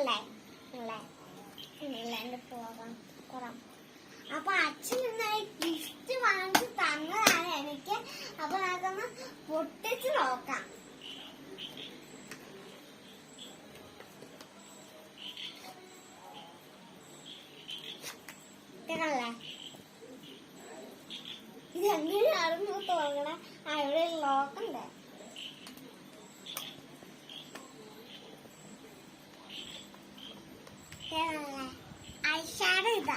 കേക്കല്ലേ പോകാം പോകാം. അപ്പൊ അച്ഛൻ ഇന്നലെ ഗിഫ്റ്റ് വാങ്ങിച്ച് തന്നതാണ് എനിക്ക്. അപ്പൊ നമുക്കൊന്ന് പൊട്ടിച്ച് നോക്കാം. കേക്കല്ലേ ഇതെങ്ങനെയാണെന്ന് തോന്നണേ. ഇവിടെ ലോക്കുണ്ട്. ഐഷാഡോ ഇതാ.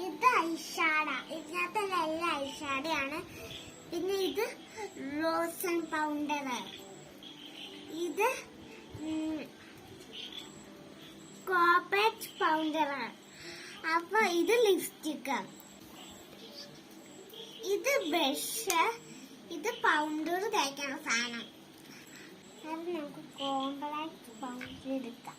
ഇത് ഐഷാഡ. ഇതിനകത്ത് എല്ലാം ഐഷാഡയാണ്. പിന്നെ ഇത് റോസ് ആൻഡ് പൗഡർ. ഇത് കോപ്പറ്റ് പൗഡറാണ്. അപ്പൊ ഇത് ലിപ്സ്റ്റിക്ക്, ഇത് ബ്രഷ്, ഇത് പൗഡർ തേക്കാന സാധനം. അത് നമുക്ക് കോംപ്ലക്സ് പൗഡർ എടുക്കാം.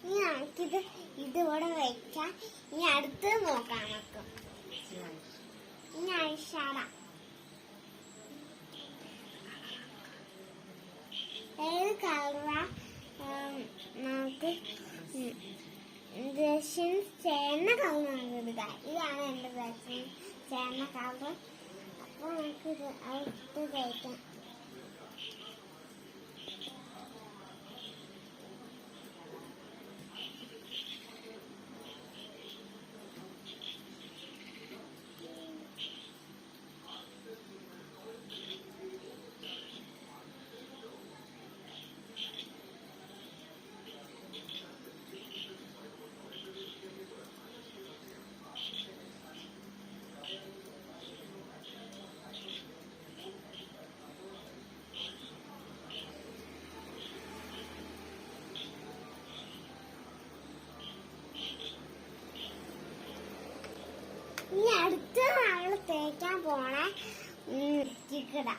ഇനി നമുക്കിത് ഇതിവിടെ വെക്കാം. ഇനി അടുത്ത് നോക്കാം നമുക്ക്. ഇനി ഐഷാഡ. ഏത് കളറാ നമുക്ക് ബ്രഷിൽ ചേർന്ന കളർ എടുക്ക. ഇതാണ് എന്റെ ബ്രഷിൽ ചേർന്ന കളർ. അപ്പൊ നമുക്ക് ഇത് അടുത്ത് തേക്കാം. ഇനി അടുത്ത നമ്മള് തേക്കാൻ പോണേ ചിക്കട.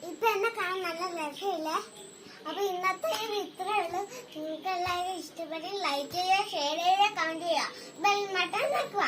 ഇപ്പൊ എന്നെ കാണാൻ നല്ല രസമില്ലേ? അപ്പൊ ഇന്നത്തെ ഇത്രേ ഉള്ളൂ. നിങ്ങൾക്ക് എല്ലാവരും ഇഷ്ടപ്പെട്ട് ലൈക്ക് ചെയ്യുക, ഷെയർ ചെയ്യുക, കമന്റ് ചെയ്യുക, ബെൽ ബട്ടൺ നിൽക്കുക.